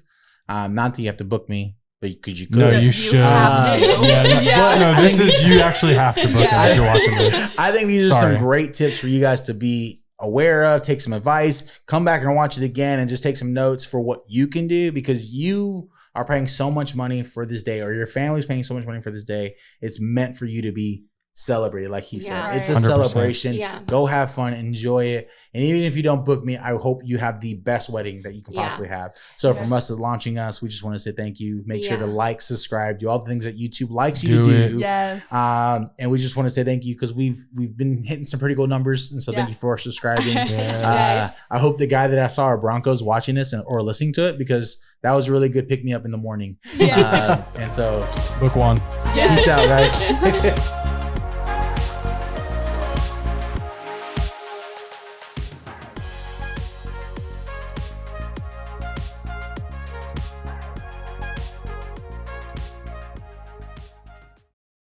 not that you have to book me, but because you could. No, you You should. have to. Yeah, no, Yeah. no, this is you actually have to book Yeah. it if you're watching this. I think these are Sorry. some great tips for you guys to be aware of, take some advice, come back and watch it again and just take some notes for what you can do because you are paying so much money for this day or your family's paying so much money for this day. It's meant for you to be celebrated, like he said. Yeah. It's a 100%. celebration. Yeah. Go have fun, enjoy it. And even if you don't book me, I hope you have the best wedding that you can Yeah. possibly have. So Yeah. from us at launching us, we just want to say thank you. Make sure to Yeah. like, subscribe, do all the things that YouTube likes you Do to it. do. Yes. And we just want to say thank you because we've been hitting some pretty cool numbers, and so thank Yeah. you for subscribing. Yeah. I hope the guy that I saw our Broncos watching this or listening to it because that was a really good pick me up in the morning. Yeah. And so Book one. Yes. peace out, guys.